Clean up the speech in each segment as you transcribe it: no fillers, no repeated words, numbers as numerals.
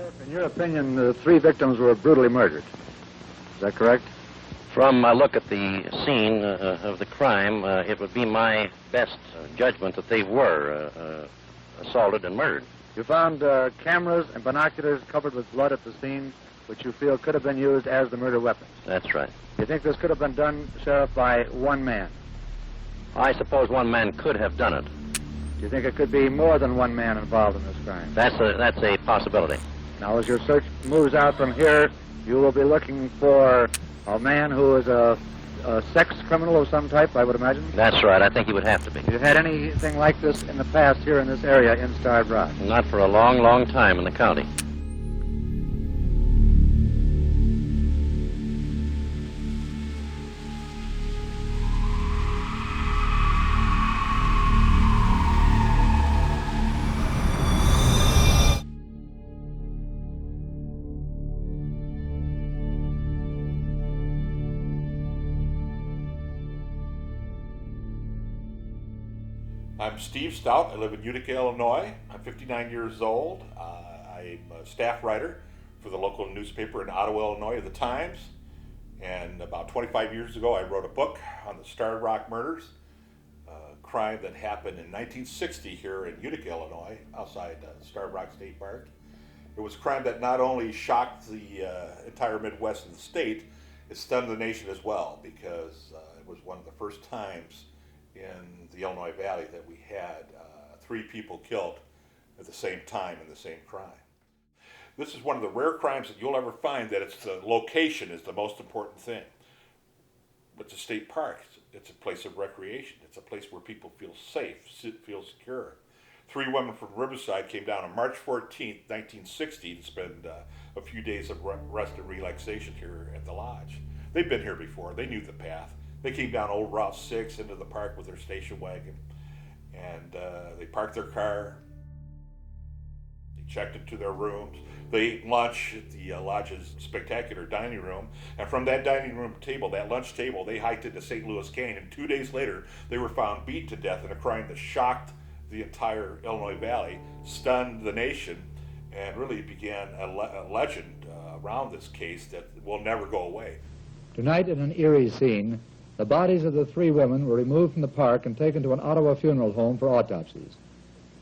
In your opinion, the three victims were brutally murdered. Is that correct? From my look at the scene of the crime, it would be my best judgment that they were assaulted and murdered. You found cameras and binoculars covered with blood at the scene, which you feel could have been used as the murder weapons. That's right. You think this could have been done, Sheriff, by one man? I suppose one man could have done it. Do you think it could be more than one man involved in this crime? That's a possibility. Now, as your search moves out from here, you will be looking for a man who is a sex criminal of some type, I would imagine? That's right. I think he would have to be. Have you had anything like this in the past here in this area in Starved Rock? Not for a long, long time in the county. I'm Steve Stout. I live in Utica, Illinois. I'm 59 years old. I'm a staff writer for the local newspaper in Ottawa, Illinois, The Times. And about 25 years ago, I wrote a book on the Starved Rock murders, a crime that happened in 1960 here in Utica, Illinois, outside Starved Rock State Park. It was a crime that not only shocked the entire Midwest and the state, it stunned the nation as well, because it was one of the first times in the Illinois Valley that we had three people killed at the same time in the same crime. This is one of the rare crimes that you'll ever find that it's the location is the most important thing. It's a state park. It's a place of recreation. It's a place where people feel safe, feel secure. Three women from Riverside came down on March 14th, 1960 to spend a few days of rest and relaxation here at the lodge. They've been here before. They knew the path. They came down Old Route 6 into the park with their station wagon, and they parked their car. They checked into their rooms. They ate lunch at the lodge's spectacular dining room, and from that dining room table, that lunch table, they hiked into St. Louis Canyon. 2 days later, they were found beat to death in a crime that shocked the entire Illinois Valley, stunned the nation, and really began a legend around this case that will never go away. Tonight, in an eerie scene, the bodies of the three women were removed from the park and taken to an Ottawa funeral home for autopsies.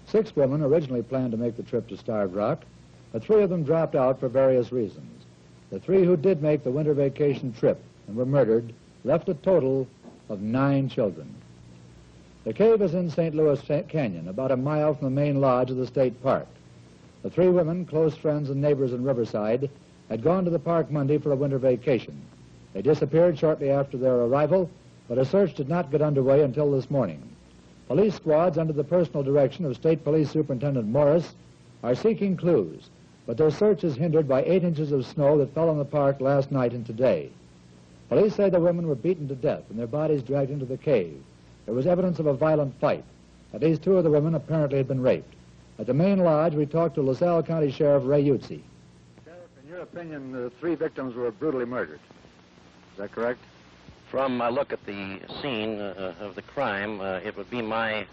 6 women originally planned to make the trip to Starved Rock, but 3 of them dropped out for various reasons. The 3 who did make the winter vacation trip and were murdered left a total of 9 children. The cave is in St. Louis Canyon, about a mile from the main lodge of the state park. The 3 women, close friends and neighbors in Riverside, had gone to the park Monday for a winter vacation. They disappeared shortly after their arrival, but a search did not get underway until this morning. Police squads under the personal direction of State Police Superintendent Morris are seeking clues, but their search is hindered by 8 inches of snow that fell on the park last night and today. Police say the women were beaten to death and their bodies dragged into the cave. There was evidence of a violent fight. At least 2 of the women apparently had been raped. At the main lodge, we talked to LaSalle County Sheriff Ray Utze. Sheriff, in your opinion, the 3 victims were brutally murdered. Is that correct? From my look at the scene of the crime, it would be my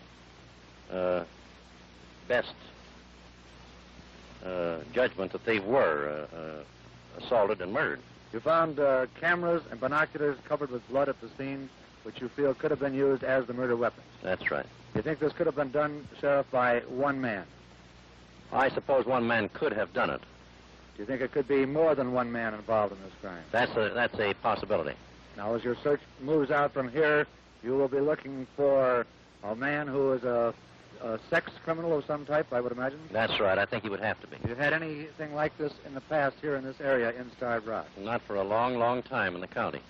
best judgment that they were assaulted and murdered. You found cameras and binoculars covered with blood at the scene, which you feel could have been used as the murder weapons. That's right. You think this could have been done, Sheriff, by one man? I suppose one man could have done it. Do you think it could be more than one man involved in this crime? That's a possibility. Now, as your search moves out from here, you will be looking for a man who is a sex criminal of some type, I would imagine? That's right. I think he would have to be. Have you had anything like this in the past here in this area in Starved Rock? Not for a long, long time in the county.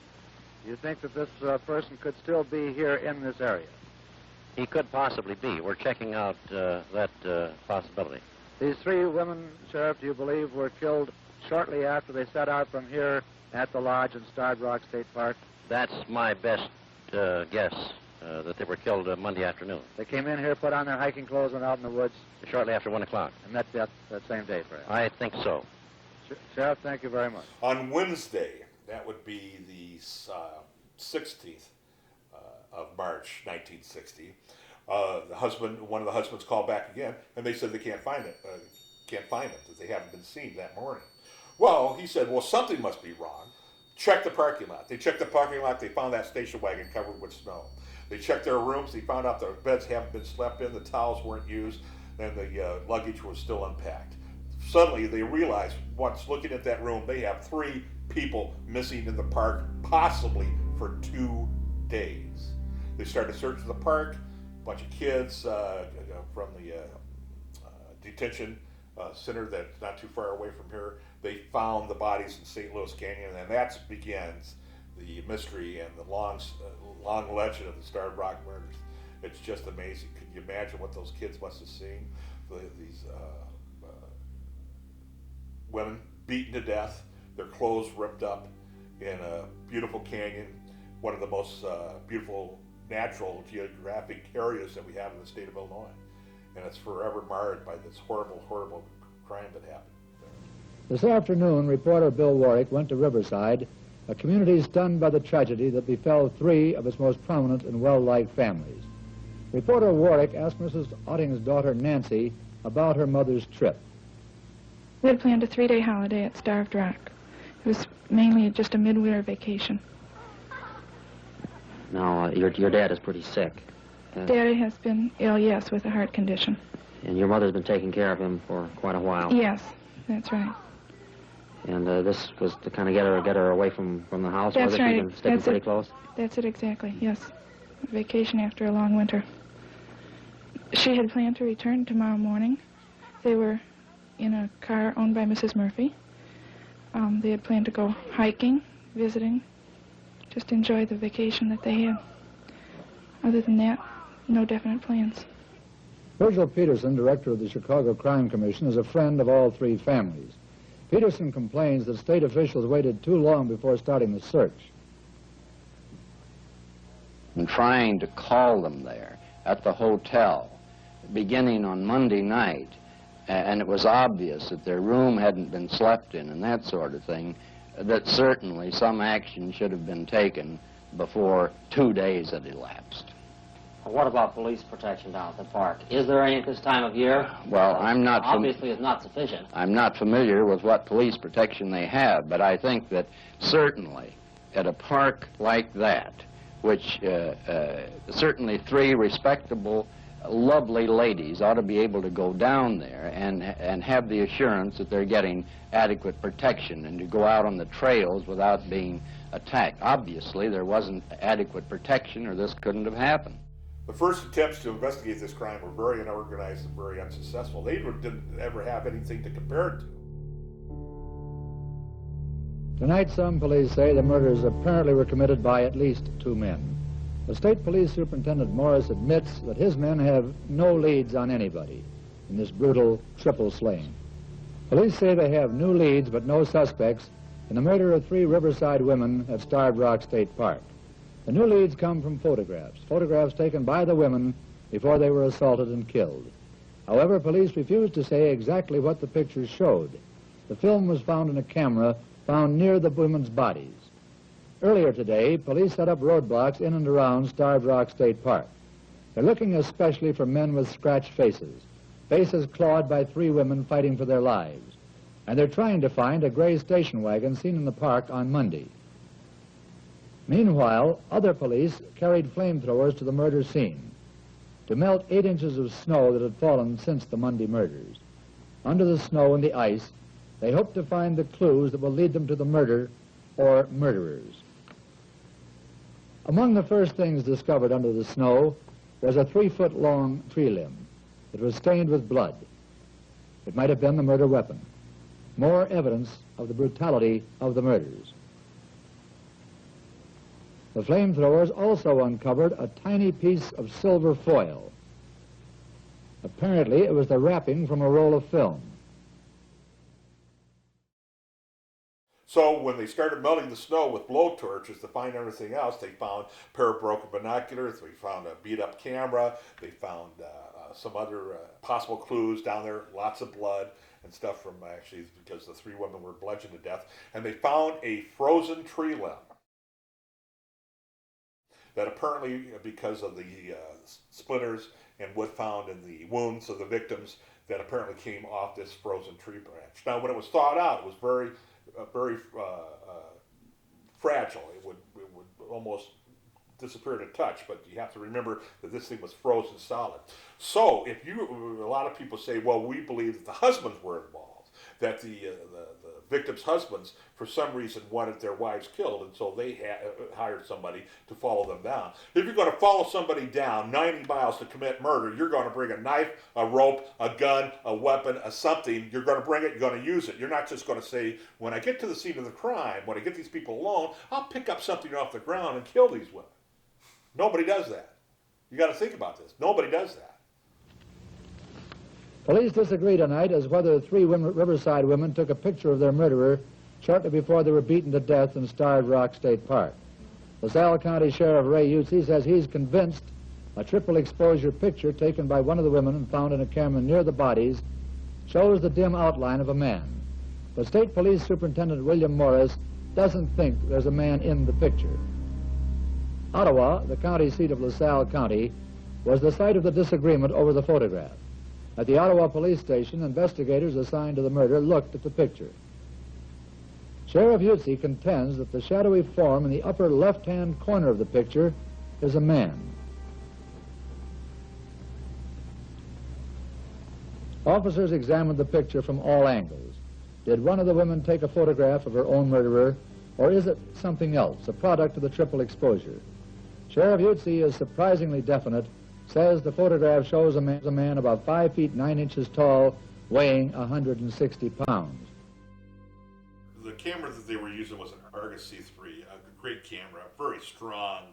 Do you think that this person could still be here in this area? He could possibly be. We're checking out that possibility. These 3 women, Sheriff, do you believe were killed shortly after they set out from here at the lodge in Starved Rock State Park? That's my best guess, that they were killed Monday afternoon. They came in here, put on their hiking clothes, and out in the woods? Shortly after 1 o'clock. And that same day, perhaps? I think so. Sheriff, thank you very much. On Wednesday, that would be the 16th of March, 1960, one of the husbands called back again, and they said they can't find it. can't find them, that they haven't been seen that morning. Well, he said, well, something must be wrong. Check the parking lot. They checked the parking lot. They found that station wagon covered with snow. They checked their rooms. They found out their beds haven't been slept in. The towels weren't used. And the luggage was still unpacked. Suddenly, they realized, once looking at that room, they have 3 people missing in the park, possibly for 2 days. They started searching the park. A bunch of kids from the detention center that's not too far away from here. They found the bodies in St. Louis Canyon, and that begins the mystery and the long legend of the Starved Rock murders. It's just amazing. Can you imagine what those kids must have seen? These women beaten to death, their clothes ripped up in a beautiful canyon, one of the most beautiful natural geographic areas that we have in the state of Illinois. And it's forever marred by this horrible, horrible crime that happened. This afternoon, reporter Bill Warwick went to Riverside, a community stunned by the tragedy that befell 3 of its most prominent and well-liked families. Reporter Warwick asked Mrs. Otting's daughter, Nancy, about her mother's trip. We had planned a 3-day holiday at Starved Rock. It was mainly just a midwinter vacation. Now, your dad is pretty sick. Daddy has been ill, yes, with a heart condition. And your mother's been taking care of him for quite a while. Yes, that's right. And this was to kind of get her away from the house. That's right. She's been sticking pretty close. That's it exactly, yes. A vacation after a long winter. She had planned to return tomorrow morning. They were in a car owned by Mrs. Murphy. They had planned to go hiking, visiting, just enjoy the vacation that they had. Other than that, no definite plans. Virgil Peterson, director of the Chicago Crime Commission, is a friend of all 3 families. Peterson complains that state officials waited too long before starting the search. And trying to call them there at the hotel, beginning on Monday night, and it was obvious that their room hadn't been slept in and that sort of thing, that certainly some action should have been taken before 2 days had elapsed. Well, what about police protection down at the park? Is there any at this time of year? Well, obviously it's not sufficient. I'm not familiar with what police protection they have, but I think that certainly at a park like that, which certainly 3 respectable, lovely ladies ought to be able to go down there and have the assurance that they're getting adequate protection and to go out on the trails without being attacked. Obviously, there wasn't adequate protection or this couldn't have happened. The first attempts to investigate this crime were very unorganized and very unsuccessful. They didn't ever have anything to compare it to. Tonight, some police say the murders apparently were committed by at least 2 men. The State Police Superintendent Morris admits that his men have no leads on anybody in this brutal triple slaying. Police say they have new leads but no suspects in the murder of 3 Riverside women at Starved Rock State Park. The new leads come from photographs taken by the women before they were assaulted and killed. However, police refused to say exactly what the pictures showed. The film was found in a camera found near the women's bodies. Earlier today, police set up roadblocks in and around Starved Rock State Park. They're looking especially for men with scratched faces, faces clawed by 3 women fighting for their lives. And they're trying to find a gray station wagon seen in the park on Monday. Meanwhile, other police carried flamethrowers to the murder scene to melt 8 inches of snow that had fallen since the Monday murders. Under the snow and the ice, they hope to find the clues that will lead them to the murder or murderers. Among the first things discovered under the snow was a 3-foot-long tree limb. It was stained with blood. It might have been the murder weapon. More evidence of the brutality of the murders. The flamethrowers also uncovered a tiny piece of silver foil. Apparently, it was the wrapping from a roll of film. So when they started melting the snow with blowtorches to find everything else, they found a pair of broken binoculars, they found a beat-up camera, they found some other possible clues down there, lots of blood and stuff from actually because the 3 women were bludgeoned to death. And they found a frozen tree limb that apparently, because of the splinters and wood found in the wounds of the victims, that apparently came off this frozen tree branch. Now, when it was thawed out, it was very fragile. It would almost disappear at a touch, but you have to remember that this thing was frozen solid. So a lot of people say, well, we believe that the husbands were involved, that the victims' husbands, for some reason, wanted their wives killed, and so they hired somebody to follow them down. If you're going to follow somebody down 90 miles to commit murder, you're going to bring a knife, a rope, a gun, a weapon, a something. You're going to bring it, you're going to use it. You're not just going to say, when I get to the scene of the crime, when I get these people alone, I'll pick up something off the ground and kill these women. Nobody does that. You got to think about this. Nobody does that. Police disagree tonight as whether the three Riverside women took a picture of their murderer shortly before they were beaten to death in Starved Rock State Park. LaSalle County Sheriff Ray Utze says he's convinced a triple exposure picture taken by one of the women and found in a camera near the bodies shows the dim outline of a man. But State Police Superintendent William Morris doesn't think there's a man in the picture. Ottawa, the county seat of LaSalle County, was the site of the disagreement over the photograph. At the Ottawa police station, investigators assigned to the murder looked at the picture. Sheriff Utze contends that the shadowy form in the upper left-hand corner of the picture is a man. Officers examined the picture from all angles. Did one of the women take a photograph of her own murderer, or is it something else, a product of the triple exposure? Sheriff Utze is surprisingly definite, says the photograph shows a man about 5 feet 9 inches tall, weighing 160 pounds. The camera that they were using was an Argus C3, a great camera, a very strong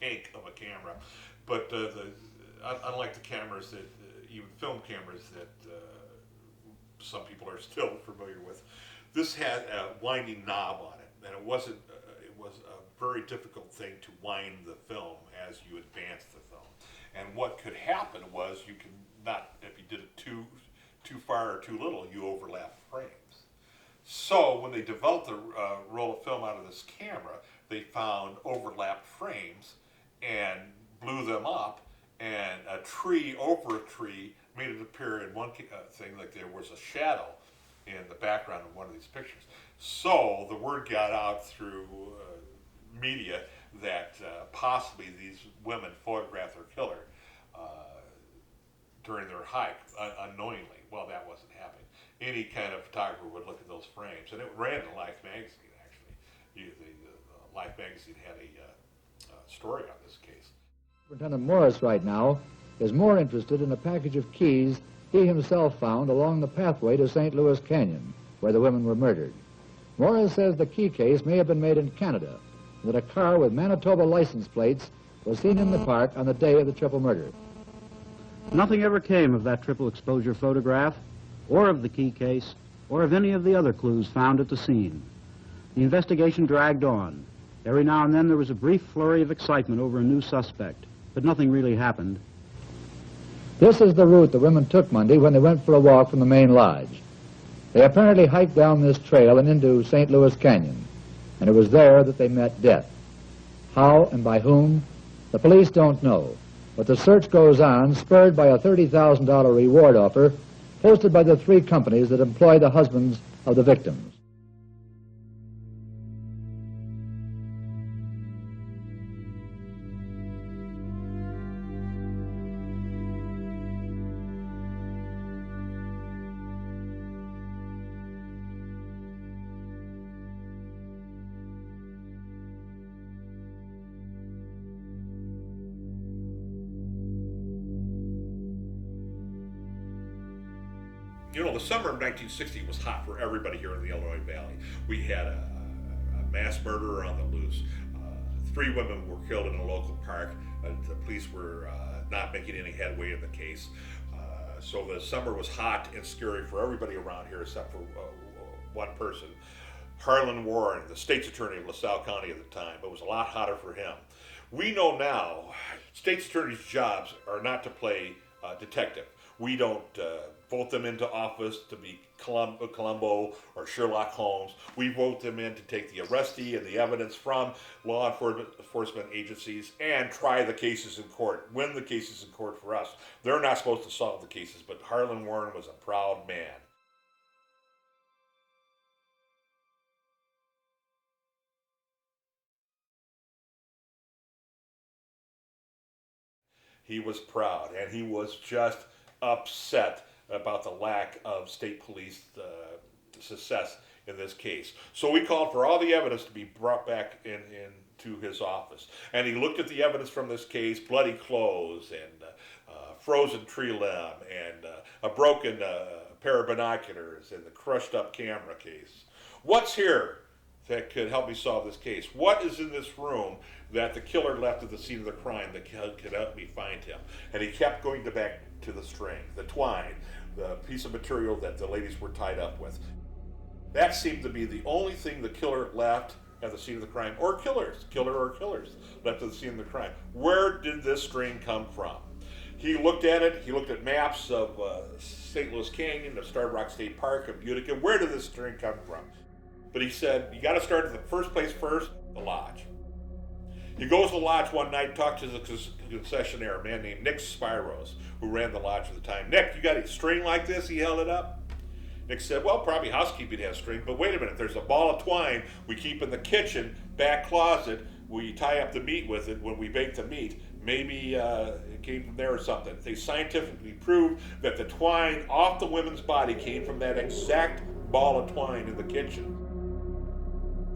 tank of a camera. But unlike the cameras that, even film cameras that some people are still familiar with, this had a winding knob on it, and it was a very difficult thing to wind the film as you advance the film. And what could happen was you could not, if you did it too far or too little, you overlap frames. So when they developed the roll of film out of this camera, they found overlapped frames and blew them up, and a tree over a tree made it appear in one thing like there was a shadow in the background of one of these pictures. So the word got out through media that possibly these women photographed their killer during their hike unknowingly. Well, that wasn't happening. Any kind of photographer would look at those frames, and it ran in Life magazine, actually. The Life magazine had a story on this case. Superintendent Morris right now is more interested in a package of keys he himself found along the pathway to St. Louis Canyon, where the women were murdered. Morris says the key case may have been made in Canada, and that a car with Manitoba license plates was seen in the park on the day of the triple murder. Nothing ever came of that triple exposure photograph, or of the key case, or of any of the other clues found at the scene. The investigation dragged on. Every now and then there was a brief flurry of excitement over a new suspect, but nothing really happened. This is the route the women took Monday when they went for a walk from the main lodge. They apparently hiked down this trail and into St. Louis Canyon, and it was there that they met death. How and by whom, the police don't know, but the search goes on, spurred by a $30,000 reward offer posted by the three companies that employ the husbands of the victims. You know, the summer of 1960 was hot for everybody here in the Illinois Valley. We had a mass murderer on the loose. 3 women were killed in a local park. The police were not making any headway in the case. So the summer was hot and scary for everybody around here except for one person. Harlan Warren, the state's attorney of LaSalle County at the time, but it was a lot hotter for him. We know now state's attorneys' jobs are not to play detective. We don't vote them into office to be Columbo or Sherlock Holmes. We vote them in to take the arrestee and the evidence from law enforcement agencies and try the cases in court, win the cases in court for us. They're not supposed to solve the cases, but Harlan Warren was a proud man. He was proud, and he was just upset about the lack of state police success in this case. So we called for all the evidence to be brought back into his office. And he looked at the evidence from this case, bloody clothes and frozen tree limb and a broken pair of binoculars and the crushed up camera case. What's here that could help me solve this case? What is in this room that the killer left at the scene of the crime that could help me find him? And he kept going back to the string, the twine, the piece of material that the ladies were tied up with. That seemed to be the only thing the killer left at the scene of the crime, or killer or killers left at the scene of the crime. Where did this string come from? He looked at it, he looked at maps of St. Louis Canyon, of Starved Rock State Park, of Utica. Where did this string come from? But he said, you got to start at the first place first, the lodge. He goes to the lodge one night, talks to the concessionaire, a man named Nick Spiros, who ran the lodge at the time. Nick, you got a string like this? He held it up. Nick said, well, probably housekeeping has string, but wait a minute, there's a ball of twine we keep in the kitchen, back closet. We tie up the meat with it when we bake the meat. Maybe it came from there or something. They scientifically proved that the twine off the woman's body came from that exact ball of twine in the kitchen.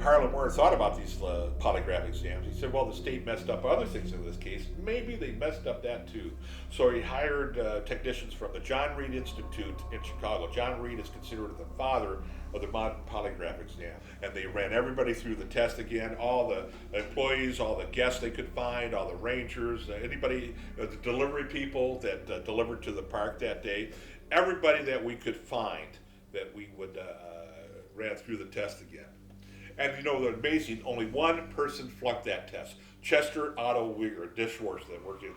Harlan Warren thought about these polygraph exams. He said, well, the state messed up other things in this case. Maybe they messed up that too. So he hired technicians from the John Reed Institute in Chicago. John Reed is considered the father of the modern polygraph exam. And they ran everybody through the test again, all the employees, all the guests they could find, all the rangers, anybody, the delivery people that delivered to the park that day, everybody that we could find that we would ran through the test again. And you know, they're amazing, only one person flunked that test. Chester Otto Weger, a dishwasher that worked at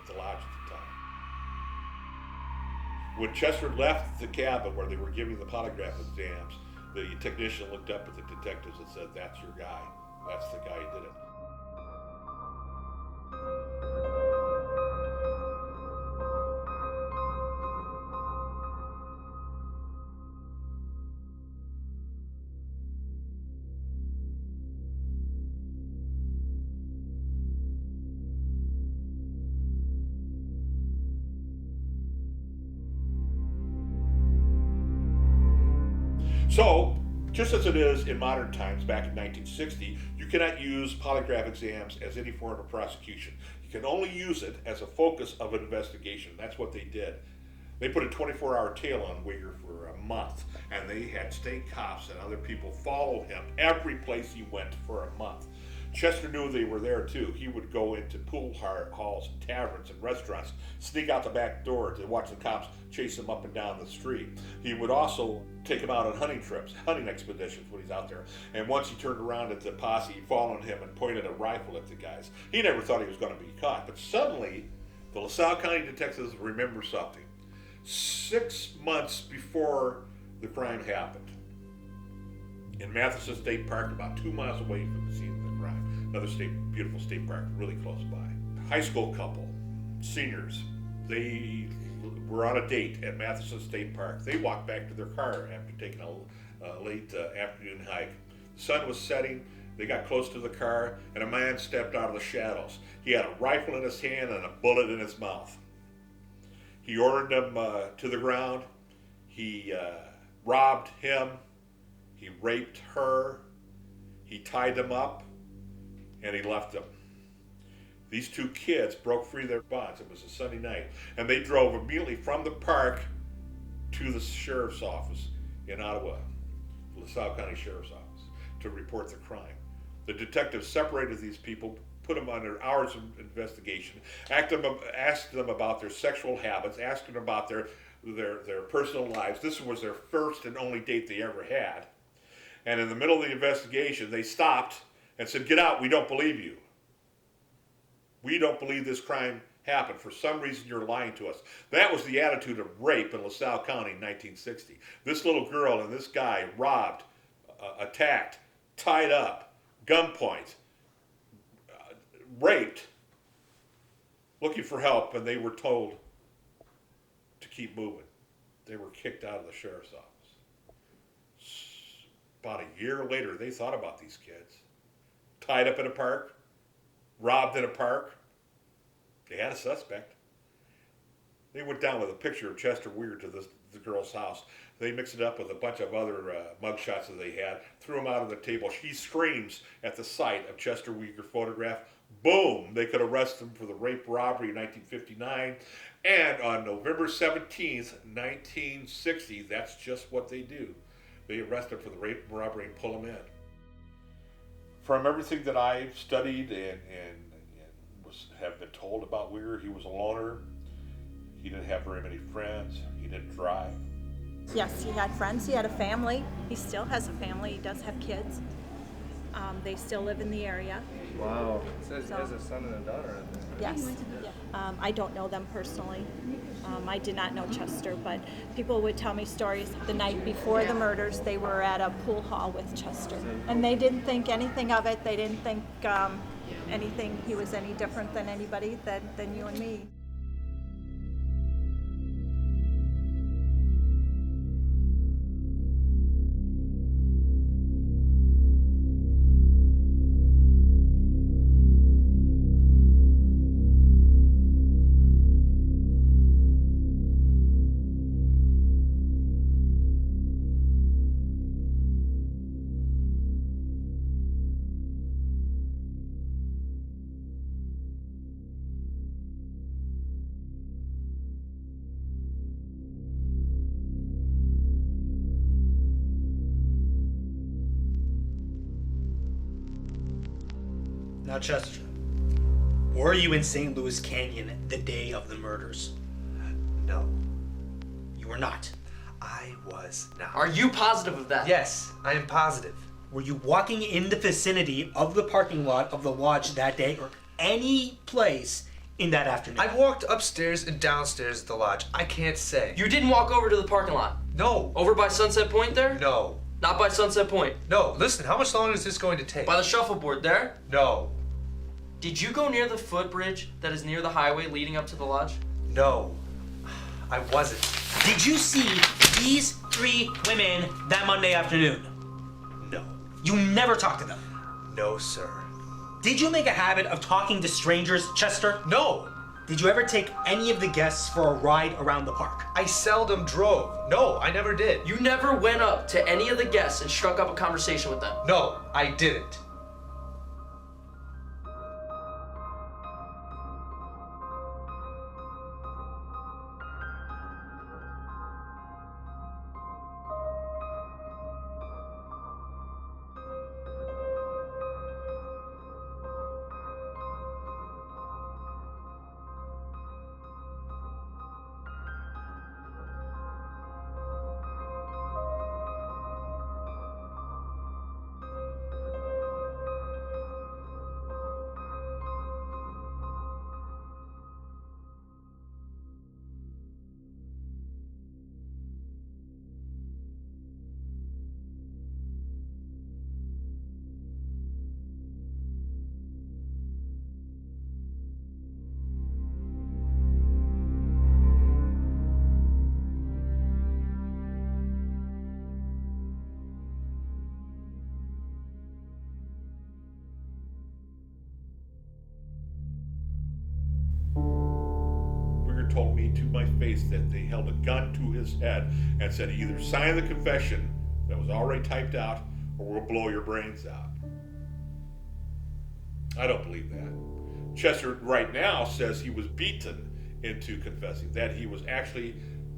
the lodge at the time. When Chester left the cabin where they were giving the polygraph exams, the technician looked up at the detectives and said, that's your guy. That's the guy who did it. So, just as it is in modern times, back in 1960, you cannot use polygraph exams as any form of prosecution. You can only use it as a focus of an investigation. That's what they did. They put a 24-hour tail on Weger for a month, and they had state cops and other people follow him every place he went for a month. Chester knew they were there too. He would go into pool halls, taverns, and restaurants, sneak out the back door to watch the cops chase him up and down the street. He would also take him out on hunting trips, hunting expeditions when he's out there. And once he turned around at the posse, he followed him and pointed a rifle at the guys. He never thought he was going to be caught. But suddenly, the LaSalle County detectives remember something. 6 months before the crime happened, in Matheson State Park, about 2 miles away from the scene of the crime. Another beautiful state park, really close by. High school couple, seniors, they were on a date at Matheson State Park. They walked back to their car after taking a late afternoon hike. The sun was setting. They got close to the car, and a man stepped out of the shadows. He had a rifle in his hand and a bullet in his mouth. He ordered them to the ground. He robbed him. He raped her. He tied them up, and he left them. These two kids broke free of their bonds. It was a Sunday night, and they drove immediately from the park to the sheriff's office in Ottawa, the LaSalle County Sheriff's Office, to report the crime. The detectives separated these people, put them under hours of investigation, asked them about their sexual habits, asked them about their personal lives. This was their first and only date they ever had. And in the middle of the investigation, they stopped and said, "Get out, we don't believe you. We don't believe this crime happened. For some reason, you're lying to us. That was the attitude of rape in LaSalle County in 1960. This little girl and this guy robbed, attacked, tied up, gunpoint, raped, looking for help, and they were told to keep moving. They were kicked out of the sheriff's office. About a year later, they thought about these kids. Tied up in a park, robbed in a park. They had a suspect. They went down with a picture of Chester Weger to the girl's house. They mixed it up with a bunch of other mugshots that they had, threw them out on the table. She screams at the sight of Chester Weger photograph. Boom! They could arrest him for the rape robbery in 1959. And on November 17th, 1960, that's just what they do. They arrest him for the rape and robbery and pull him in. From everything that I've studied and have been told about Weger, he was a loner. He didn't have very many friends. He didn't drive. Yes, he had friends. He had a family. He still has a family. He does have kids. They still live in the area. Wow. It says he has a son and a daughter, I think. Yes. I don't know them personally. I did not know Chester, but people would tell me stories. The night before the murders, they were at a pool hall with Chester. And they didn't think anything of it. They didn't think anything, he was any different than anybody, than you and me. Now, Chester, were you in St. Louis Canyon the day of the murders? No, You were not. I was not. Are you positive of that? Yes, I am positive. Were you walking in the vicinity of the parking lot of the lodge that day or any place in that afternoon? I walked upstairs and downstairs at the lodge. I can't say. You didn't walk over to the parking lot? No. Over by Sunset Point there? No. Not by Sunset Point? No. Listen, how much longer is this going to take? By the shuffleboard there? No. Did you go near the footbridge that is near the highway leading up to the lodge? No. I wasn't. Did you see these 3 women that Monday afternoon? No. You never talked to them? No, sir. Did you make a habit of talking to strangers, Chester? No. Did you ever take any of the guests for a ride around the park? I seldom drove. No, I never did. You never went up to any of the guests and struck up a conversation with them? No, I didn't. Told me to my face that they held a gun to his head and said, either sign the confession that was already typed out or we'll blow your brains out. I don't believe that. Chester right now says he was beaten into confessing, that he was actually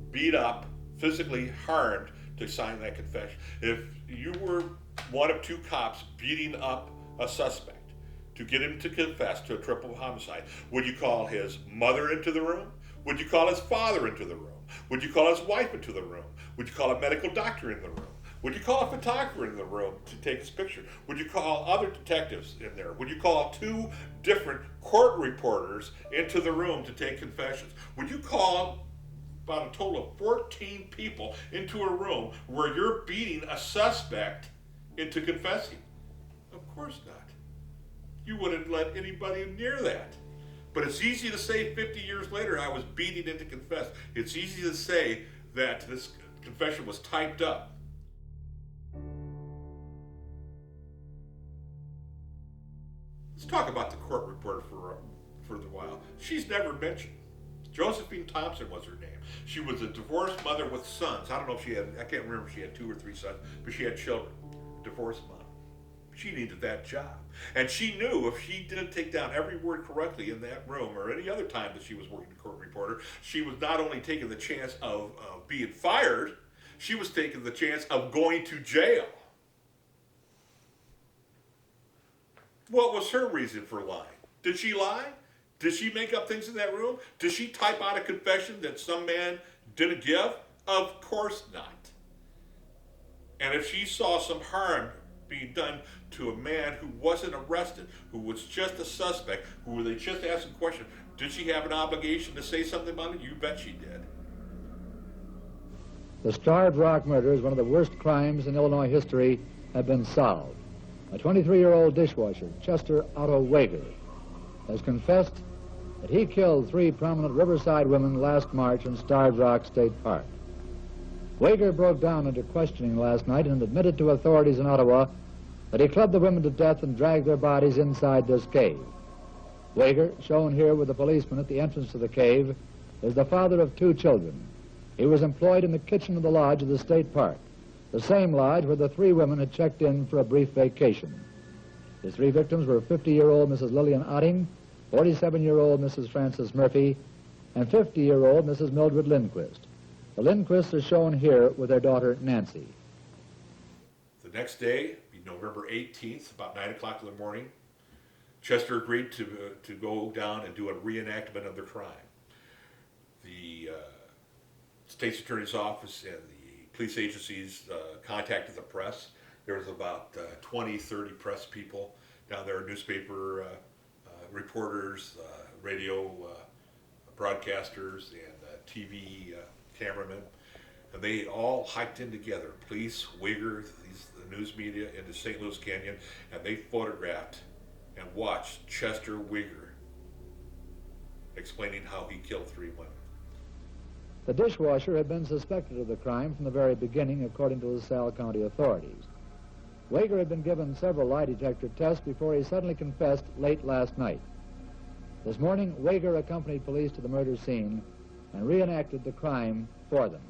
beat up, physically harmed to sign that confession. If you were one of 2 cops beating up a suspect to get him to confess to a triple homicide, would you call his mother into the room? Would you call his father into the room? Would you call his wife into the room? Would you call a medical doctor in the room? Would you call a photographer in the room to take his picture? Would you call other detectives in there? Would you call 2 different court reporters into the room to take confessions? Would you call about a total of 14 people into a room where you're beating a suspect into confessing? Of course not. You wouldn't let anybody near that. But it's easy to say 50 years later I was beating in to confess. It's easy to say that this confession was typed up. Let's talk about the court reporter for a while. She's never mentioned. Josephine Thompson was her name. She was a divorced mother with sons. I don't know if she had, I can't remember if she had 2 or 3 sons, but she had children. Divorced mom. She needed that job. And she knew if she didn't take down every word correctly in that room or any other time that she was working court reporter, she was not only taking the chance of being fired, she was taking the chance of going to jail. What was her reason for lying? Did she lie? Did she make up things in that room? Did she type out a confession that some man didn't give? Of course not. And if she saw some harm being done to a man who wasn't arrested, who was just a suspect, who they just asked a question, did she have an obligation to say something about it? You bet she did. The Starved Rock murders, one of the worst crimes in Illinois history, have been solved. A 23-year-old dishwasher, Chester Otto Weger, has confessed that he killed 3 prominent Riverside women last March in Starved Rock State Park. Weger broke down under questioning last night and admitted to authorities in Ottawa that he clubbed the women to death and dragged their bodies inside this cave. Weger, shown here with the policeman at the entrance to the cave, is the father of 2 children. He was employed in the kitchen of the lodge of the state park, the same lodge where the 3 women had checked in for a brief vacation. His 3 victims were 50-year-old Mrs. Lillian Otting, 47-year-old Mrs. Frances Murphy, and 50-year-old Mrs. Mildred Lindquist. The Lindquists are shown here with their daughter, Nancy. The next day, November 18th, about 9 o'clock in the morning, Chester agreed to go down and do a reenactment of the crime. The state's attorney's office and the police agencies contacted the press. There was about 20, 30 press people down there, newspaper reporters, radio broadcasters, and TV cameramen. And they all hiked in together, police, Weger, the news media, into St. Louis Canyon, and they photographed and watched Chester Weger explaining how he killed 3 women. The dishwasher had been suspected of the crime from the very beginning, according to LaSalle County authorities. Weger had been given several lie detector tests before he suddenly confessed late last night. This morning, Weger accompanied police to the murder scene and reenacted the crime for them.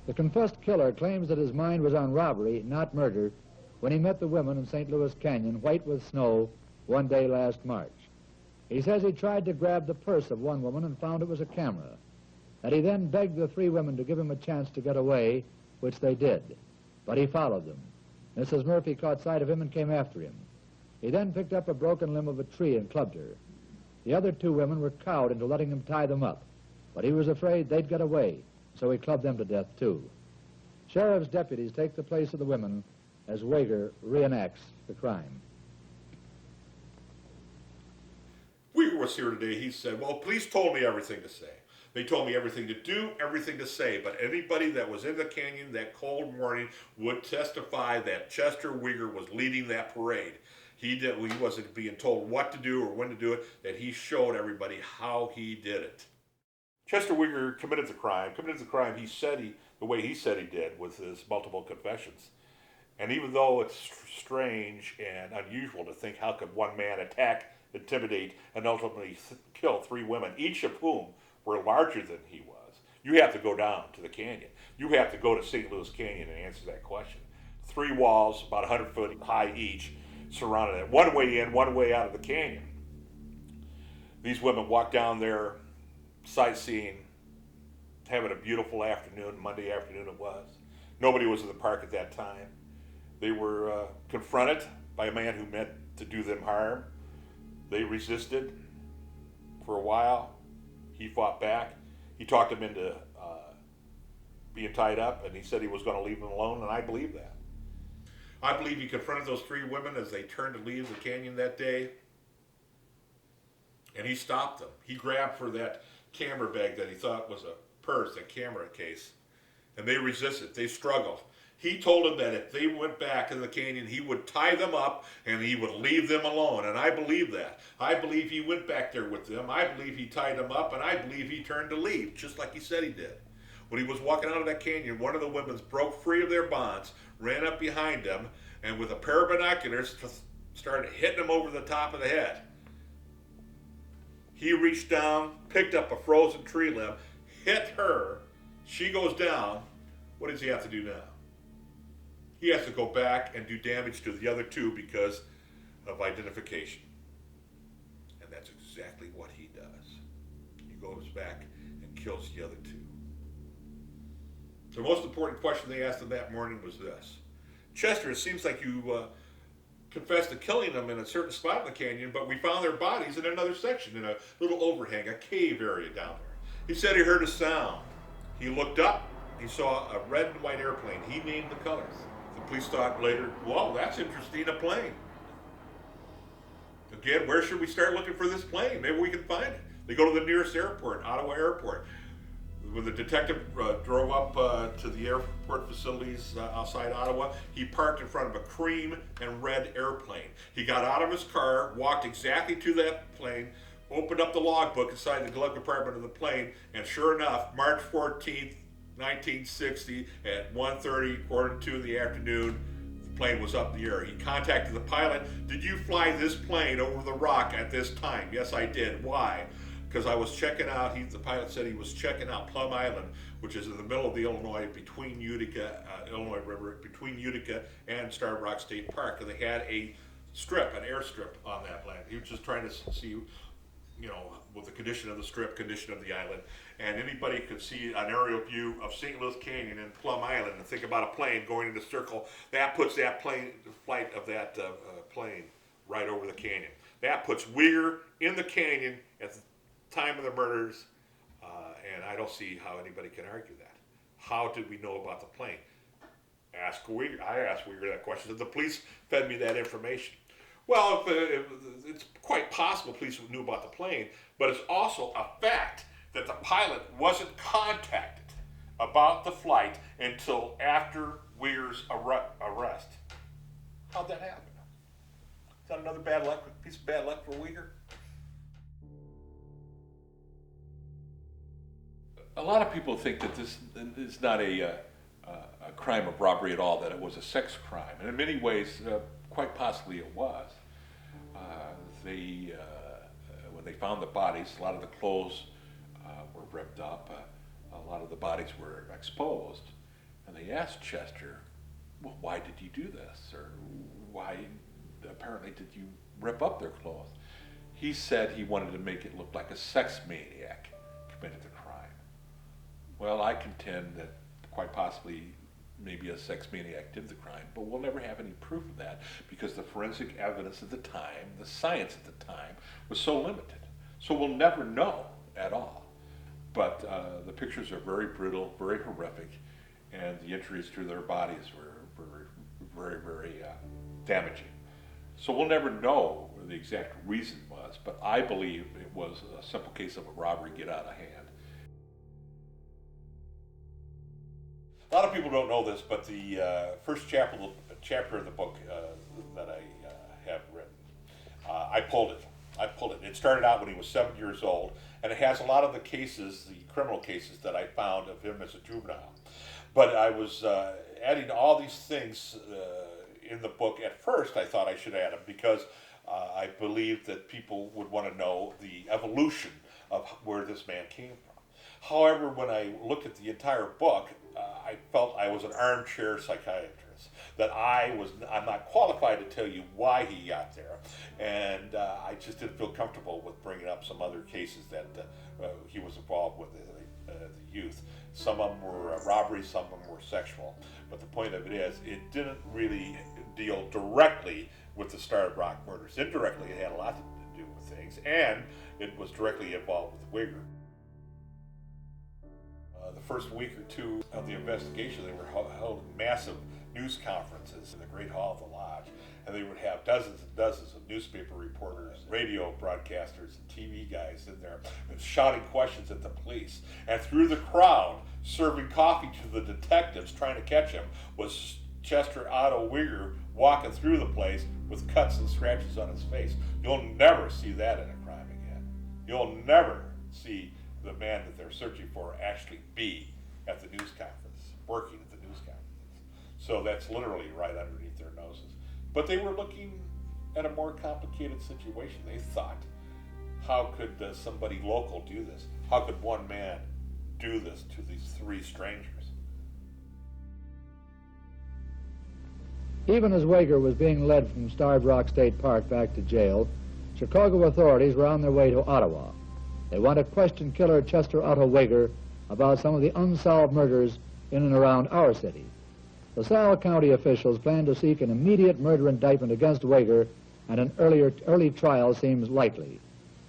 The confessed killer claims that his mind was on robbery, not murder, when he met the women in St. Louis Canyon, white with snow, one day last March. He says he tried to grab the purse of one woman and found it was a camera, that he then begged the 3 women to give him a chance to get away, which they did, but he followed them. Mrs. Murphy caught sight of him and came after him. He then picked up a broken limb of a tree and clubbed her. The other 2 women were cowed into letting him tie them up, but he was afraid they'd get away, so he clubbed them to death, too. Sheriff's deputies take the place of the women as Weger reenacts the crime. Weger was here today. He said, well, police told me everything to say. They told me everything to do, everything to say, but anybody that was in the canyon that cold morning would testify that Chester Weger was leading that parade. He wasn't being told what to do or when to do it, that he showed everybody how he did it. Chester Weger committed the crime. The way he said he did with his multiple confessions. And even though it's strange and unusual to think how could one man attack, intimidate, and ultimately kill 3 women, each of whom were larger than he was, you have to go down to the canyon. You have to go to St. Louis Canyon and answer that question. 3 walls, about 100 foot high each, surrounded it. One way in, one way out of the canyon. These women walked down there, sightseeing, having a beautiful afternoon. Monday afternoon it was. Nobody was in the park at that time. They were confronted by a man who meant to do them harm. They resisted for a while. He fought back. He talked them into being tied up, and he said he was going to leave them alone, and I believe that. I believe he confronted those three women as they turned to leave the canyon that day, and he stopped them. He grabbed for that camera bag that he thought was a purse, a camera case, and they resisted. They struggled. He told them that if they went back in the canyon, he would tie them up and he would leave them alone, and I believe that. I believe he went back there with them. I believe he tied them up, and I believe he turned to leave, just like he said he did. When he was walking out of that canyon, one of the women broke free of their bonds, ran up behind him, and with a pair of binoculars started hitting him over the top of the head. He reached down, picked up a frozen tree limb, hit her. She goes down. What does he have to do now? He has to go back and do damage to the other two because of identification. And that's exactly what he does. He goes back and kills the other two. The most important question they asked him that morning was this. Chester, it seems like you confessed to killing them in a certain spot in the canyon, but we found their bodies in another section, in a little overhang, a cave area down there. He said he heard a sound. He looked up. He saw a red and white airplane. He named the colors. The police thought later, well, that's interesting, a plane. Again, where should we start looking for this plane? Maybe we can find it. They go to the nearest airport, Ottawa Airport. When the detective drove up to the airport facilities outside Ottawa, he parked in front of a cream and red airplane. He got out of his car, walked exactly to that plane, opened up the logbook inside the glove compartment of the plane, and sure enough, March 14th, 1960, at 1:30, quarter to 2 in the afternoon, the plane was up in the air. He contacted the pilot. Did you fly this plane over the rock at this time? Yes, I did. Why? Because I was checking out, the pilot said he was checking out Plum Island, which is in the middle of the Illinois, between Utica, Illinois River, between Utica and Starved Rock State Park. And they had a strip, an airstrip on that land. He was just trying to see, with the condition of the strip, condition of the island. And anybody could see an aerial view of St. Louis Canyon and Plum Island and think about a plane going in a circle. That puts that plane, the flight of that plane right over the canyon. That puts Weger in the canyon at the time of the murders, and I don't see how anybody can argue that. How did we know about the plane? Ask Weger. I asked Weger that question, and the police fed me that information. Well, it's quite possible police knew about the plane, but it's also a fact that the pilot wasn't contacted about the flight until after Weger's arrest. How'd that happen? Is that another piece of bad luck for Weger? A lot of people think that this is not a crime of robbery at all, that it was a sex crime. And in many ways, quite possibly it was. When they found the bodies, a lot of the clothes were ripped up, a lot of the bodies were exposed. And they asked Chester, well, why did you do this? Or why, apparently, did you rip up their clothes? He said he wanted to make it look like a sex maniac committed the crime. Well, I contend that quite possibly maybe a sex maniac did the crime, but we'll never have any proof of that because the forensic evidence at the time, the science at the time, was so limited. So we'll never know at all. But the pictures are very brutal, very horrific, and the injuries to their bodies were very, very damaging. So we'll never know what the exact reason was, but I believe it was a simple case of a robbery get out of hand. A lot of people don't know this, but the first chapter of the book that I have written, I pulled it. It started out when he was 7 years old, and it has a lot of the cases, the criminal cases that I found of him as a juvenile. But I was adding all these things in the book. At first, I thought I should add them because I believed that people would want to know the evolution of where this man came from. However, when I looked at the entire book, I felt I was an armchair psychiatrist, that I'm not qualified to tell you why he got there, and I just didn't feel comfortable with bringing up some other cases that he was involved with the youth. Some of them were robberies, some of them were sexual, but the point of it is, it didn't really deal directly with the Starved Rock murders. Indirectly, it had a lot to do with things, and it was directly involved with Weger. The first week or two of the investigation, they were holding massive news conferences in the Great Hall of the Lodge, and they would have dozens and dozens of newspaper reporters, radio broadcasters, and TV guys in there shouting questions at the police. And through the crowd, serving coffee to the detectives trying to catch him, was Chester Otto Weger walking through the place with cuts and scratches on his face. You'll never see that in a crime again. You'll never see the man that they're searching for actually be at the news conference, working at the news conference. So that's literally right underneath their noses. But they were looking at a more complicated situation. They thought, how could somebody local do this? How could one man do this to these three strangers? Even as Weger was being led from Starved Rock State Park back to jail, Chicago authorities were on their way to Ottawa. They want to question killer Chester Otto Weger about some of the unsolved murders in and around our city. The LaSalle County officials plan to seek an immediate murder indictment against Weger, and an early trial seems likely.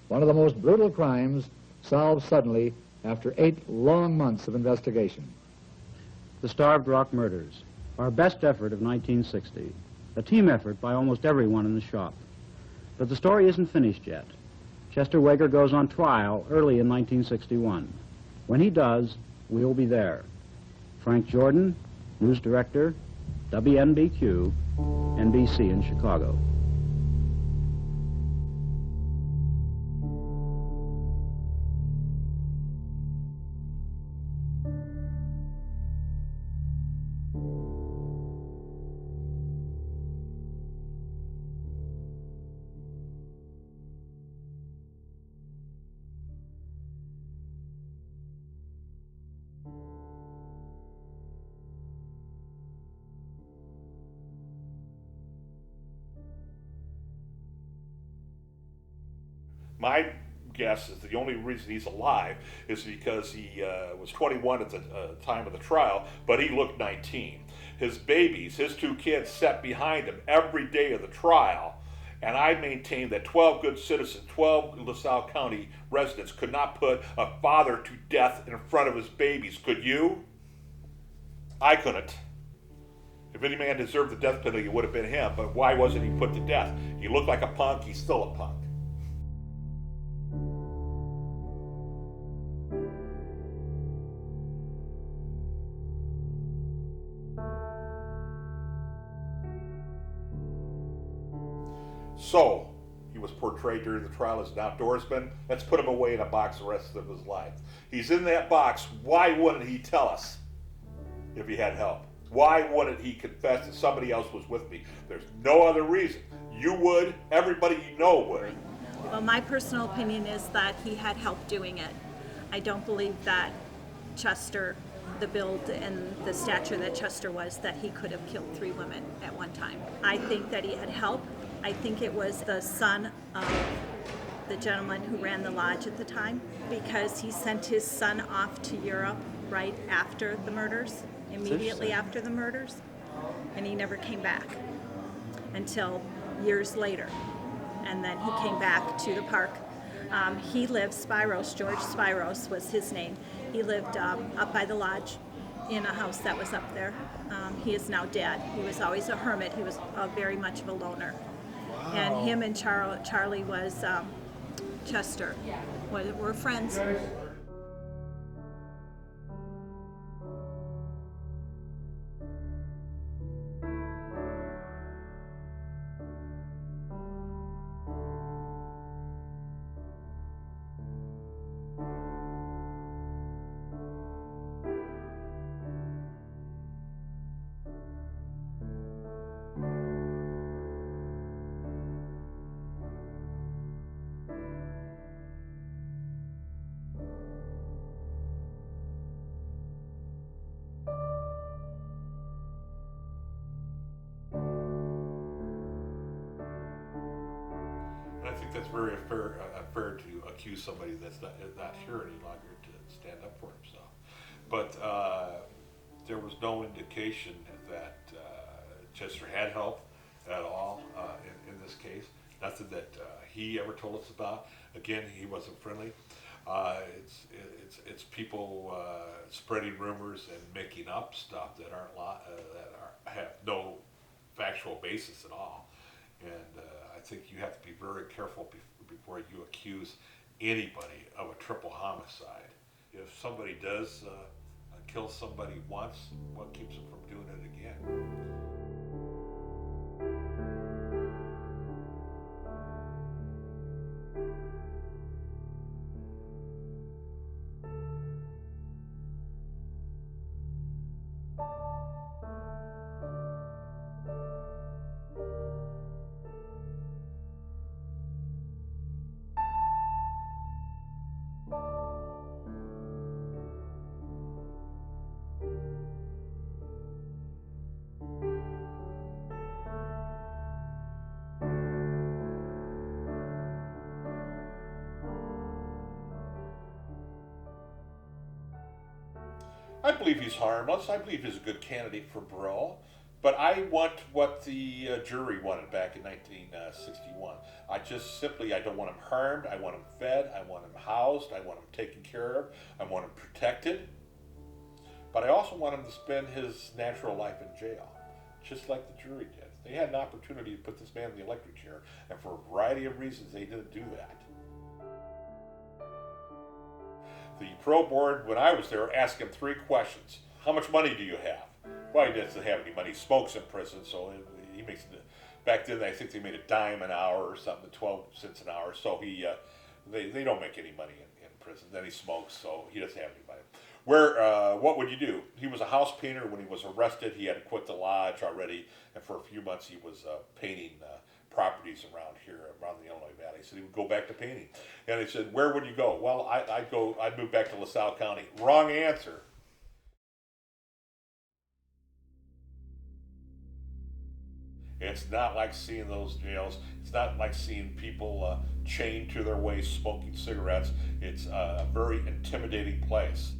One of the most brutal crimes solved suddenly after 8 long months of investigation. The Starved Rock murders, our best effort of 1960, a team effort by almost everyone in the shop. But the story isn't finished yet. Chester Weger goes on trial early in 1961. When he does, we'll be there. Frank Jordan, News Director, WNBQ, NBC in Chicago. My guess is the only reason he's alive is because he was 21 at the time of the trial, but he looked 19. His babies, his 2 kids, sat behind him every day of the trial, and I maintain that 12 good citizens, 12 LaSalle County residents could not put a father to death in front of his babies. Could you? I couldn't. If any man deserved the death penalty, it would have been him, but why wasn't he put to death? He looked like a punk, he's still a punk. So, he was portrayed during the trial as an outdoorsman. Let's put him away in a box the rest of his life. He's in that box. Why wouldn't he tell us if he had help? Why wouldn't he confess that somebody else was with me? There's no other reason. You would. Everybody you know would. Well, my personal opinion is that he had help doing it. I don't believe that Chester, the build and the stature that Chester was, that he could have killed 3 women at one time. I think that he had help. I think it was the son of the gentleman who ran the lodge at the time, because he sent his son off to Europe right after the murders, immediately after the murders, and he never came back until years later. And then he came back to the park. He lived, Spiros, George Spiros was his name. He lived up by the lodge in a house that was up there. He is now dead. He was always a hermit. He was very much of a loner. Wow. And him and Charlie was Chester. Were friends. I think that's very unfair to accuse somebody that's not here any longer to stand up for himself. But there was no indication that Chester had help at all in this case. Nothing that he ever told us about. Again, he wasn't friendly. It's people spreading rumors and making up stuff that have no factual basis at all. And I think you have to be very careful before you accuse anybody of a triple homicide. If somebody does kill somebody once, what keeps them from doing it again? I believe he's harmless. I believe he's a good candidate for parole. But I want what the jury wanted back in 1961. I don't want him harmed. I want him fed. I want him housed. I want him taken care of. I want him protected. But I also want him to spend his natural life in jail, just like the jury did. They had an opportunity to put this man in the electric chair, and for a variety of reasons, they didn't do that. The parole board, when I was there, asked him 3 questions. How much money do you have? Well, he doesn't have any money. He smokes in prison, so he makes, back then I think they made $0.10 an hour or something, 12 cents an hour. So they don't make any money in prison. Then he smokes, so he doesn't have any money. What would you do? He was a house painter. When he was arrested, he had to quit the lodge already, and for a few months he was painting properties around here, around the Illinois Valley. So he would go back to painting. And he said, where would you go? Well, I'd move back to LaSalle County. Wrong answer. It's not like seeing those jails. It's not like seeing people chained to their waist smoking cigarettes. It's a very intimidating place.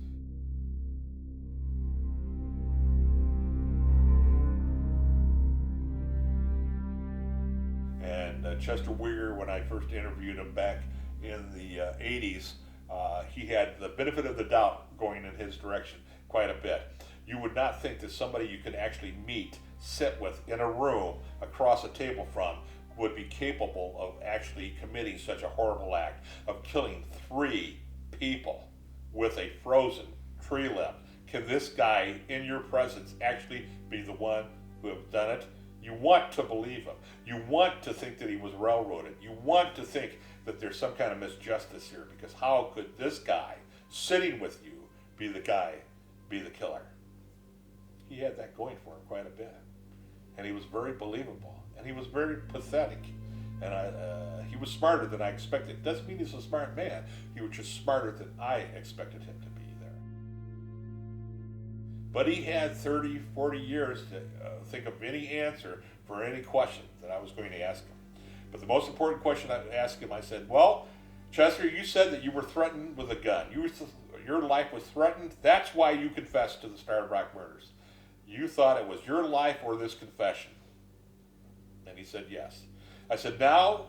Chester Weger, when I first interviewed him back in the 80s, he had the benefit of the doubt going in his direction quite a bit. You would not think that somebody you could actually meet, sit with in a room across a table from would be capable of actually committing such a horrible act of killing 3 people with a frozen tree limb. Can this guy in your presence actually be the one who have done it? You want to believe him. You want to think that he was railroaded. You want to think that there's some kind of misjustice here, because how could this guy sitting with you be the killer? He had that going for him quite a bit. And he was very believable. And he was very pathetic. And he was smarter than I expected. Doesn't mean he's a smart man. He was just smarter than I expected him to be there. But he had 30, 40 years to think of any answer for any question that I was going to ask him. But the most important question I asked him, I said, well, Chester, you said that you were threatened with a gun. Your life was threatened. That's why you confessed to the Starved Rock murders. You thought it was your life or this confession. And he said, yes. I said, now,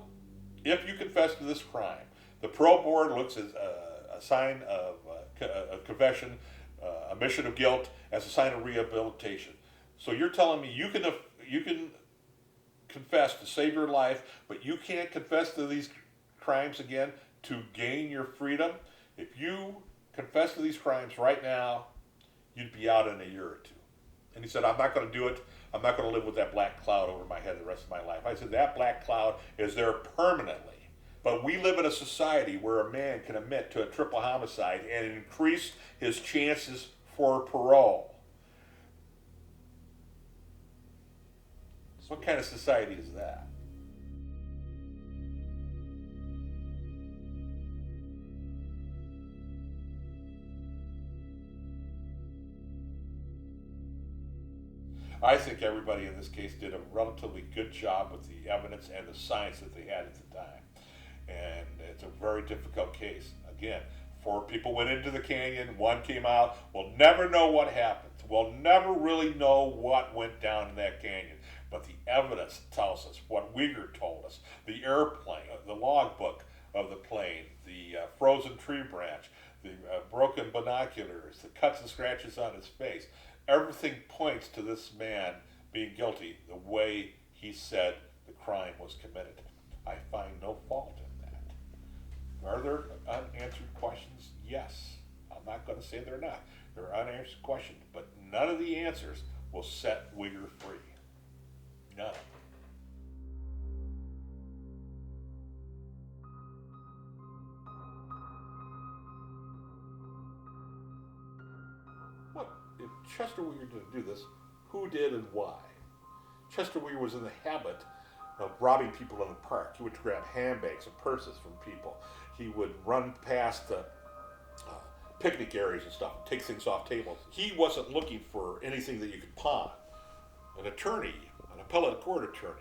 if you confess to this crime, the parole board looks at a sign of a confession, admission of guilt, as a sign of rehabilitation. So you're telling me you can confess to save your life, but you can't confess to these crimes again to gain your freedom? If you confess to these crimes right now, you'd be out in a year or 2. And he said, I'm not going to do it. I'm not going to live with that black cloud over my head the rest of my life. I said, that black cloud is there permanently. But we live in a society where a man can admit to a triple homicide and increase his chances for parole. What kind of society is that? I think everybody in this case did a relatively good job with the evidence and the science that they had at the time. And it's a very difficult case. Again, 4 people went into the canyon, 1 came out. We'll never know what happened. We'll never really know what went down in that canyon. But the evidence tells us what Weger told us. The airplane, the logbook of the plane, the frozen tree branch, the broken binoculars, the cuts and scratches on his face. Everything points to this man being guilty the way he said the crime was committed. I find no fault in that. Are there unanswered questions? Yes. I'm not going to say they're not. There are unanswered questions, but none of the answers will set Weger free. None. What? If Chester Weger didn't do this, who did and why? Chester Weger was in the habit of robbing people in the park. He would grab handbags and purses from people. He would run past the picnic areas and stuff and take things off tables. He wasn't looking for anything that you could pawn. An attorney, an appellate court attorney,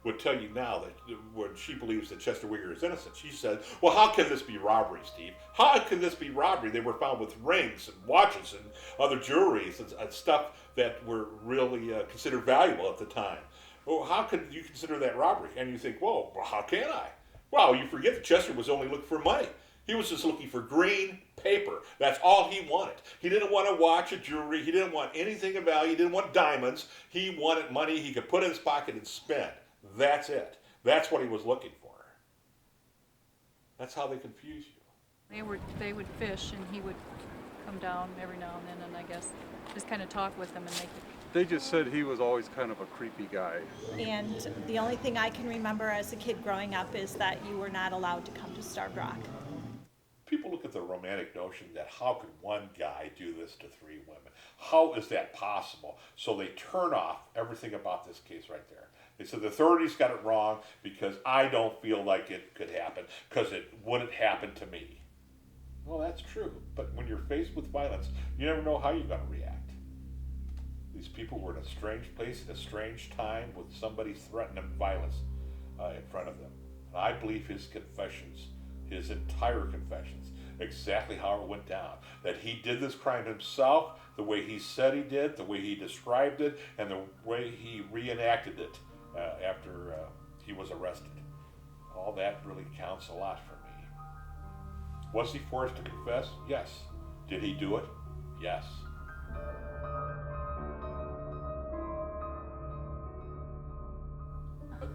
would tell you now that when she believes that Chester Weger is innocent, she said, well, how can this be robbery, Steve? How can this be robbery? They were found with rings and watches and other jewelries and stuff that were really considered valuable at the time. Well, how could you consider that robbery? And you think, whoa, well, how can I? Well, you forget that Chester was only looking for money. He was just looking for green paper. That's all he wanted. He didn't want a watch, a jewelry. He didn't want anything of value. He didn't want diamonds. He wanted money he could put in his pocket and spend. That's it. That's what he was looking for. That's how they confuse you. They would fish, and he would come down every now and then, and I guess just kind of talk with them and make it. They just said he was always kind of a creepy guy. And the only thing I can remember as a kid growing up is that you were not allowed to come to Starved Rock. People look at the romantic notion that how could one guy do this to three women? How is that possible? So they turn off everything about this case right there. They said the authorities got it wrong because I don't feel like it could happen because it wouldn't happen to me. Well, that's true. But when you're faced with violence, you never know how you're going to react. These people were in a strange place at a strange time with somebody threatening violence in front of them. And I believe his confessions, his entire confessions, exactly how it went down. That he did this crime himself, the way he said he did, the way he described it, and the way he reenacted it after he was arrested. All that really counts a lot for me. Was he forced to confess? Yes. Did he do it? Yes.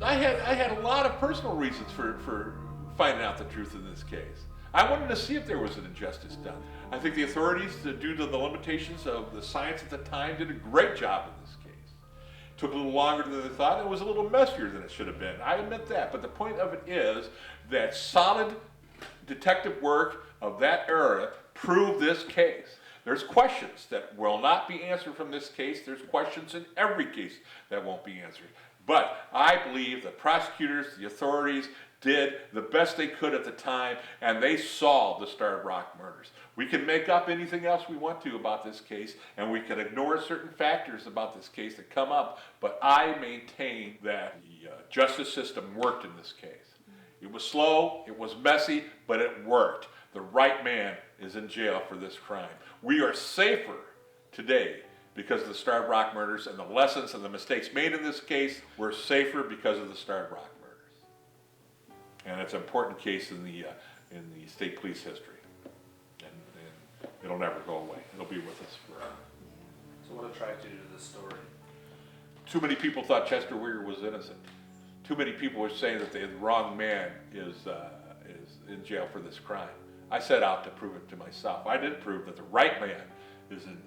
I had a lot of personal reasons for finding out the truth in this case. I wanted to see if there was an injustice done. I think the authorities, due to the limitations of the science at the time, did a great job in this case. It took a little longer than they thought. It was a little messier than it should have been. I admit that. But the point of it is that solid detective work of that era proved this case. There's questions that will not be answered from this case. There's questions in every case that won't be answered. But I believe the prosecutors, the authorities, did the best they could at the time, and they solved the Starved Rock murders. We can make up anything else we want to about this case, and we can ignore certain factors about this case that come up, but I maintain that the justice system worked in this case. It was slow, it was messy, but it worked. The right man is in jail for this crime. We are safer today because of the Starved Rock murders, and the lessons and the mistakes made in this case were safer because of the Starved Rock murders. And it's an important case in the state police history. And it'll never go away. It'll be with us forever. So what attracted you to this story? Too many people thought Chester Weger was innocent. Too many people were saying that the wrong man is in jail for this crime. I set out to prove it to myself. I did prove that the right man is in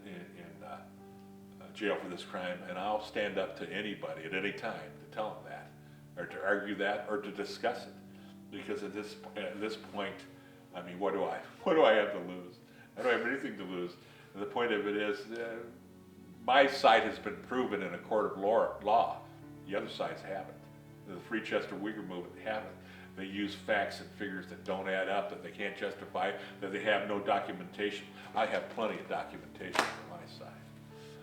jail for this crime, and I'll stand up to anybody at any time to tell them that, or to argue that, or to discuss it. Because at this point, I mean, what do I have to lose? I don't have anything to lose. And the point of it is, my side has been proven in a court of law. The other sides haven't. The Free Chester Weger movement haven't. They use facts and figures that don't add up, that they can't justify, that they have no documentation. I have plenty of documentation on my side.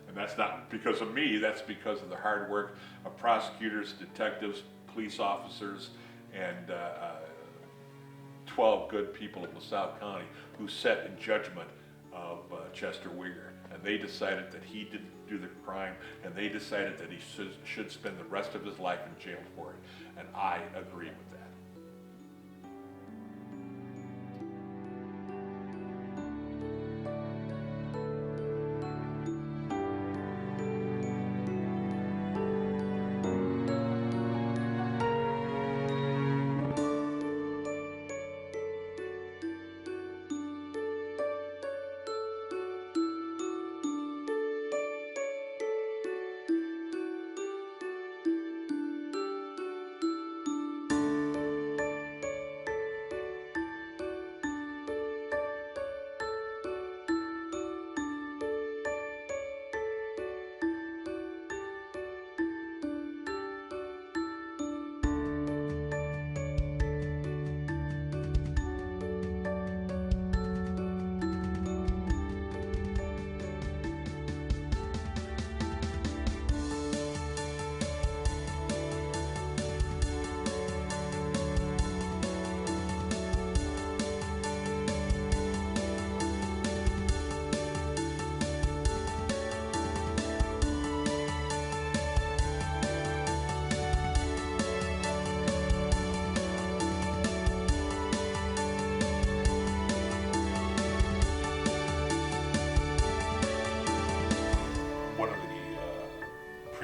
And that's not because of me, that's because of the hard work of prosecutors, detectives, police officers, and 12 good people of LaSalle County who sat in judgment of Chester Weger. And they decided that he didn't do the crime, and they decided that he should spend the rest of his life in jail for it. And I agree with that.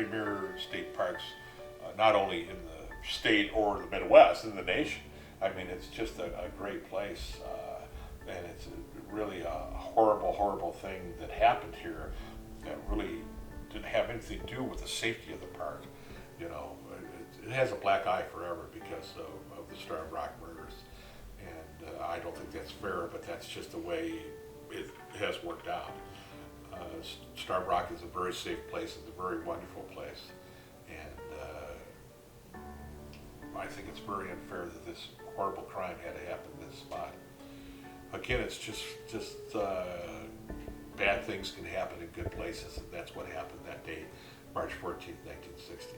premier state parks, not only in the state or the Midwest, in the nation. I mean, it's just a great place, and it's really a horrible, horrible thing that happened here that really didn't have anything to do with the safety of the park. You know, it has a black eye forever because of the Starved Rock murders, and I don't think that's fair, but that's just the way it has worked out. Starved Rock is a very safe place. It's a very wonderful place, and I think it's very unfair that this horrible crime had to happen in this spot. Again, it's just bad things can happen in good places, and that's what happened that day, March 14th, 1960.